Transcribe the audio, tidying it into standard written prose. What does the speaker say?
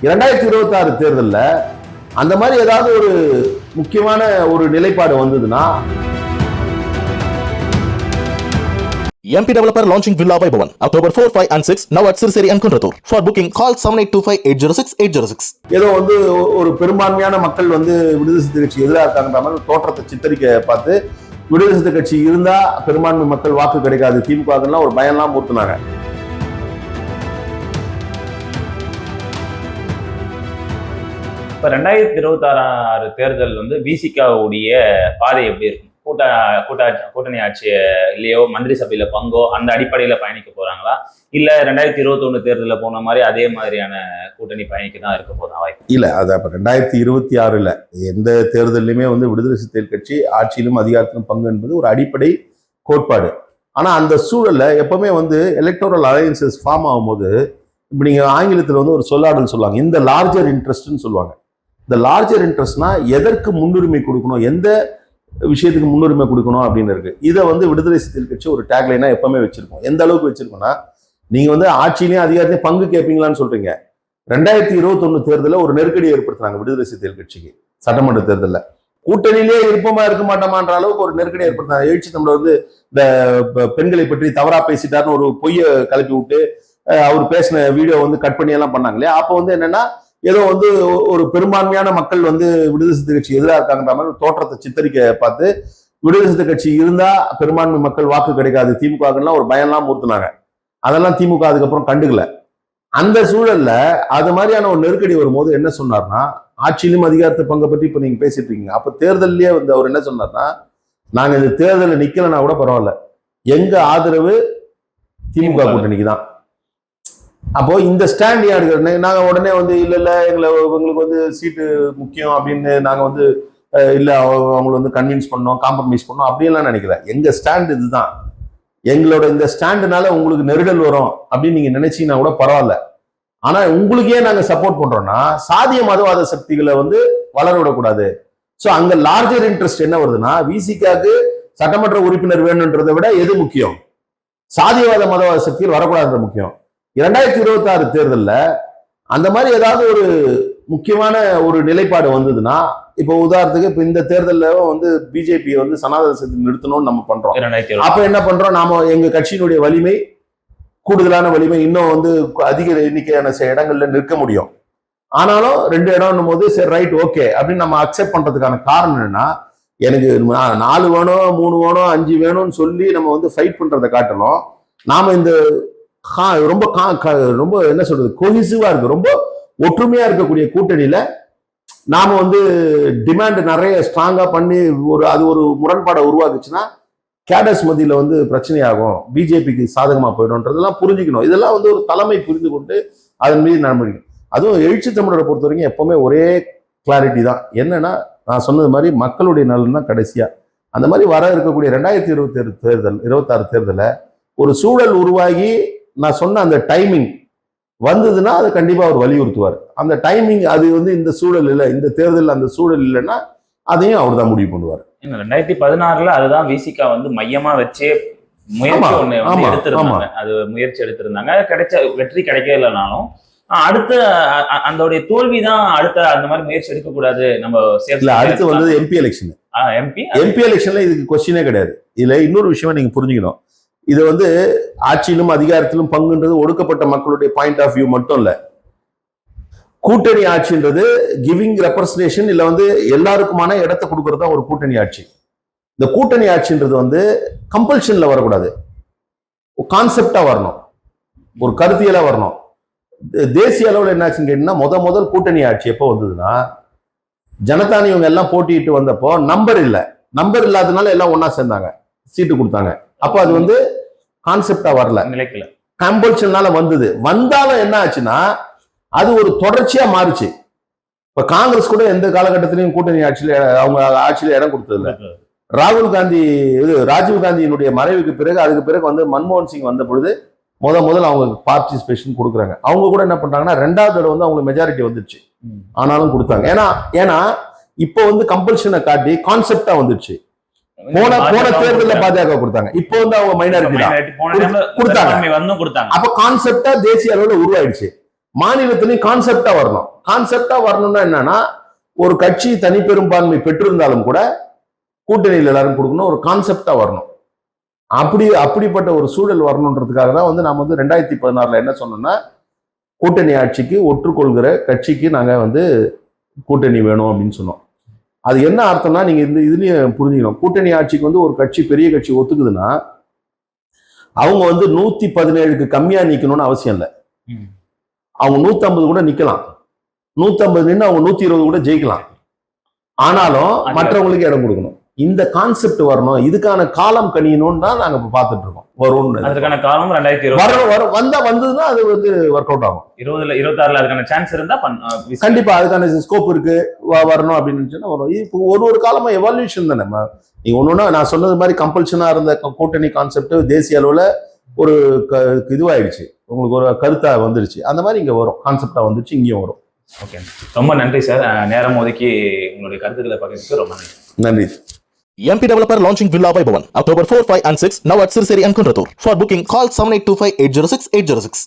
2026 தேர்தல்ல அந்த மாதிரி ஏதாவது ஒரு முக்கியமான ஒரு நிலைப்பாடு வந்ததுன்னா MP developer launching Villa Vaibhavan October 4, 5 and 6 now at Sirseri and Kunratur. For booking call 7825806806. ஏதோ ஒரு பெரும்பான்மையான மக்கள் விடுதலை சிறுத்தை கட்சி எதிராக இருக்காங்கன்ற மாதிரி தோற்றத்தை சித்தரிக்க பார்த்து விடுதலை சிறுத்தை கட்சி இருந்தா பெரும்பான்மை மக்கள் வாக்கு கிடைக்காது திமுக ஒரு பயம்லாம் ஊத்துனாங்க. இப்ப 2026 தேர்தல் விசிகாவுடைய பாதை எப்படி இருக்கும்? கூட்டணி ஆட்சி இல்லையோ மந்திரி சபையில பங்கோ அந்த அடிப்படையில பயணிக்க போறாங்களா, இல்ல 2021 தேர்தலில் போன மாதிரி அதே மாதிரியான கூட்டணி பயணிக்க தான் இருக்க போதா வாய்ப்பு? இல்ல அது அப்ப 2026 எந்த தேர்தலையுமே விடுதலை சிறுத்தை கட்சி ஆட்சியிலும் அதிகாரத்திலும் பங்கு என்பது ஒரு அடிப்படை கோட்பாடு. ஆனா அந்த சூழல்ல எப்பவுமே எலக்டோரல் அலையன்சஸ் ஃபார்ம் ஆகும்போது இப்ப நீங்க ஆங்கிலத்தில் ஒரு சொல்லாடல் சொல்லுவாங்க, இந்த லார்ஜர் இன்ட்ரெஸ்ட்னு சொல்லுவாங்க. இந்த லார்ஜர் இன்ட்ரெஸ்ட்னா எதற்கு முன்னுரிமை கொடுக்கணும், எந்த விஷயத்துக்கு முன்னுரிமை கொடுக்கணும் அப்படின்னு இருக்கு. இதை விடுதலை சிறுத்தை கட்சி ஒரு டேக்லைனா எப்பவுமே வச்சிருக்கோம். எந்த அளவுக்கு வச்சிருக்கோம்னா, நீங்க ஆட்சியிலையும் அதிகாரத்தையும் பங்கு கேட்பீங்களான்னு சொல்றீங்க. 2021 தேர்தலில் ஒரு நெருக்கடி ஏற்படுத்தினாங்க விடுதலை சிறுத்தை கட்சிக்கு. சட்டமன்ற தேர்தலில் கூட்டணியிலே இருப்போமா இருக்க மாட்டோமான்ற அளவுக்கு ஒரு நெருக்கடி ஏற்படுத்தினாங்க. எழுச்சி தமிழர் இந்த பெண்களை பற்றி தவறா பேசிட்டாருன்னு ஒரு பொய்யை கிளப்பி விட்டு அவர் பேசின வீடியோ கட் பண்ணி எல்லாம் பண்ணாங்க இல்லையா. அப்போ என்னன்னா ஏதோ ஒரு பெரும்பான்மையான மக்கள் விடுதலை சிறுத்தை கட்சி எதிராக இருக்காங்கன்ற மாதிரி தோற்றத்தை சித்தரிக்க பார்த்து விடுதலை சிறுத்தை கட்சி இருந்தா பெரும்பான்மை மக்கள் வாக்கு கிடைக்காது திமுக ஒரு பயம்லாம் ஊத்துனாங்க. அதெல்லாம் திமுக அதுக்கப்புறம் கண்டுக்கல. அந்த சூழல்ல அது மாதிரியான ஒரு நெருக்கடி வரும்போது என்ன சொன்னார்னா, ஆட்சியிலும் அதிகாரத்தை பங்கை பற்றி இப்ப நீங்க பேசிட்டு இருக்கீங்க. அப்ப தேர்தலே அவர் என்ன சொன்னார்னா, நாங்க இந்த தேர்தலில் நிக்கலன்னா கூட பரவாயில்ல, எங்க ஆதரவு திமுக கூட்டணிக்கு தான். அப்போ இந்த ஸ்டாண்ட் ஏன் எடுக்கிறது? நாங்க உடனே இல்ல எங்களுக்கு சீட்டு முக்கியம் அப்படின்னு நாங்க இல்ல அவங்களை கன்வின்ஸ் பண்ணோம், காம்ப்ரமைஸ் பண்ணோம் அப்படின்லாம் நினைக்கல. எங்க ஸ்டாண்ட் இதுதான், எங்களோட இந்த ஸ்டாண்டுனால உங்களுக்கு நெருடல் வரும் அப்படின்னு நீங்க நினைச்சீங்கன்னா கூட பரவாயில்ல. ஆனா உங்களுக்கே நாங்க சப்போர்ட் பண்றோம்னா சாதிய மதவாத சக்திகளை வளர விடக்கூடாது. சோ அங்க லார்ஜர் இன்ட்ரெஸ்ட் என்ன வருதுன்னா, விசிகாக்கு சட்டமன்ற உறுப்பினர் வேணும்ன்றதை விட எது முக்கியம்? சாதியவாத மதவாத சக்திகள் வரக்கூடாதுன்ற முக்கியம். 2026 தேர்தல்ல அந்த மாதிரி ஏதாவது ஒரு முக்கியமான ஒரு நிலைப்பாடு வந்ததுன்னா, இப்ப உதாரணத்துக்கு இப்ப இந்த தேர்தலில் பிஜேபி சனாதன சக்தி நிறுத்தணும்னு நம்ம பண்றோம். அப்ப என்ன பண்றோம், நாம எங்க கட்சியினுடைய வலிமை கூடுதலான வலிமை இன்னும் அதிக எண்ணிக்கையான இடங்கள்ல நிற்க முடியும். ஆனாலும் 2 இடம்னும் போது சரி ரைட் ஓகே அப்படின்னு நம்ம அக்செப்ட் பண்றதுக்கான காரணம் என்னன்னா, எனக்கு 4 வேணும் 3 வேணும் 5 வேணும்னு சொல்லி நம்ம ஃபைட் பண்றதை காட்டணும். நாம இந்த ரொம்ப என்ன சொல்றது கோஹிசிவா இருக்கு, ரொம்ப ஒற்றுமையா இருக்கக்கூடிய கூட்டணியில நாம டிமாண்ட் நிறைய ஸ்ட்ராங்கா பண்ணி அது ஒரு முரண்பாடை உருவாக்குச்சுன்னா கேடர்ஸ் மத்தியில பிரச்சனையாகும், பிஜேபிக்கு சாதகமா போயிடும்ன்றதெல்லாம் புரிஞ்சுக்கணும். இதெல்லாம் ஒரு தலைமை புரிந்து கொண்டு அதன் மீது நடவடிக்கை. அதுவும் எழுச்சி தமிழரை பொறுத்த வரைக்கும் எப்பவுமே ஒரே கிளாரிட்டி தான், என்னன்னா நான் சொன்னது மாதிரி மக்களுடைய நலன் தான் கடைசியா. அந்த மாதிரி வர இருக்கக்கூடிய 2026 தேர்தல ஒரு சூழல் உருவாகி நான் சொன்ன அந்த டைமிங் வந்ததுன்னா அது கண்டிப்பா அவர் வலியுறுத்துவார். அந்த டைமிங் அது இந்த சூழல் இல்லை, இந்த தேர்தல் அந்த சூழல் இல்லைன்னா அதையும் அவர் தான் முடிவு பண்ணுவார். 2016 அதுதான் விசிகா மையமா வச்சே முயற்சி ஒண்ணு எடுத்திருந்தாங்க. அது முயற்சி எடுத்திருந்தாங்க, கிடைச்ச வெற்றி கிடைக்கலனாலும் அடுத்த அந்த தோல்விதான் அடுத்த அந்த மாதிரி முயற்சி எடுக்க கூடாது. நம்ம அடுத்து எம்பி எலெக்ஷன். எம்பி எலெக்ஷன்ல இதுக்கு கொஸ்டினே கிடையாது. இதுல இன்னொரு விஷயம் நீங்க புரிஞ்சுக்கணும், இது ஆட்சியிலும் அதிகாரத்திலும் பங்குன்றது ஒடுக்கப்பட்ட மக்களுடைய பாயிண்ட் ஆஃப் வியூ மட்டும் இல்ல. கூட்டணி ஆட்சின்றது கிவிங் ரெப்ரசன்டேஷன் இல்ல எல்லாருக்குமான இடத்தை கொடுக்கறது தான் ஒரு கூட்டணி ஆட்சி. இந்த கூட்டணி ஆட்சின்றது கம்பல்ஷன்ல வரக்கூடாது, கான்செப்டா வரணும், ஒரு கருத்தியலா வரணும். தேசிய அளவில் என்னாச்சுன்னு கேட்டீங்கன்னா, முதல் கூட்டணி ஆட்சி எப்போ வந்ததுன்னா, ஜனதானி இவங்க எல்லாம் போட்டிட்டு வந்தப்போ நம்பர் இல்லாதனால எல்லாம் ஒன்னா சேர்ந்தாங்க, சீட்டு கொடுத்தாங்க. அப்போ அது கான்செப்டா வரல, நிலைக்கல, கம்பல்ஷனால வந்தது. வந்தாலும் என்ன ஆச்சுன்னா அது ஒரு தொடர்ச்சியா மாறுச்சு. இப்ப காங்கிரஸ் கூட எந்த காலகட்டத்திலையும் கூட்டணி ஆட்சியில அவங்க ஆட்சியில இடம் கொடுத்தது இல்லை. ராஜீவ் காந்தியினுடைய மறைவுக்கு பிறகு அதுக்கு பிறகு மன்மோகன் சிங் வந்த பொழுது முதல் அவங்க பார்ட்டிசிபேஷன் கொடுக்குறாங்க. அவங்க கூட என்ன பண்றாங்கன்னா 2வது தடவை அவங்களுக்கு மெஜாரிட்டி வந்துருச்சு, ஆனாலும் கொடுத்தாங்க. ஏன்னா இப்போ கம்பல்ஷனை காட்டி கான்செப்டா வந்துருச்சு. போன தேர்தல்ல பாஜக கொடுத்தாங்க, இப்போ அவங்க மைனாரிட்டி தான் கொடுத்தாங்க. அப்ப கான்செப்டா தேசிய அளவுல உருவாயிடுச்சு. மாநிலத்திலையும் கான்செப்டா வரணும். கான்செப்டா வரணும்னா என்னன்னா, ஒரு கட்சி தனிப்பெரும்பான்மை பெற்றிருந்தாலும் கூட கூட்டணியில் எல்லாரும் கொடுக்கணும், ஒரு கான்செப்டா வரணும். அப்படிப்பட்ட ஒரு சூழல் வரணுன்றதுக்காக தான் வந்து நாம வந்து 2016 என்ன சொன்னோம்னா, கூட்டணி ஆட்சிக்கு ஒற்றுக்கொள்கிற கட்சிக்கு நாங்க வந்து கூட்டணி வேணும் அப்படின்னு சொன்னோம். அது என்ன அர்த்தம்னா, நீங்க இந்த இதுலயும் புரிஞ்சுக்கணும். கூட்டணி ஆட்சிக்கு வந்து ஒரு கட்சி, பெரிய கட்சி ஒத்துக்குதுன்னா அவங்க வந்து 117க்கு கம்மியா நிக்கணும்னு அவசியம் இல்லை. அவங்க 150 கூட நிக்கலாம், 150 நின்று அவங்க 120 கூட ஜெயிக்கலாம். ஆனாலும் மற்றவங்களுக்கு இடம் கொடுக்கணும். இந்த கான்செப்ட் வரணும், இதுக்கான காலம் கணியணும்னு தான் நாங்க பார்த்துட்டு இருக்கோம். வரும்னு அதுக்கான காலம் 2020 வந்ததுன்னா அது வந்து ஒர்க் அவுட் ஆகும். 2026 அதுக்கான சான்ஸ் இருந்தா கண்டிப்பா அதுக்கான ஸ்கோப் இருக்கு, வரணும் அப்படின்னு சொன்னா வரும். இப்போ ஒரு காலமா எவால்யூஷன் தானே. நீங்க ஒண்ணுன்னா நான் சொன்னது மாதிரி கம்பல்ஷனா இருந்த கூட்டணி கான்செப்ட் தேசிய அளவுல ஒரு இதுவாயிடுச்சு, உங்களுக்கு ஒரு கருத்தா வந்துருச்சு. அந்த மாதிரி இங்க வரும், கான்செப்டா வந்துச்சு, இங்கேயும் வரும். ஓகே, ரொம்ப நன்றி சார். நேரம் ஒதுக்கி உங்களுடைய கருத்துக்களை பகிர்ந்ததுக்கு ரொம்ப நன்றி. MP Developer launching Villa Vaibhavan October 4, 5 and 6 now at Sirseri and Kunratur. For booking call 7825 806 806.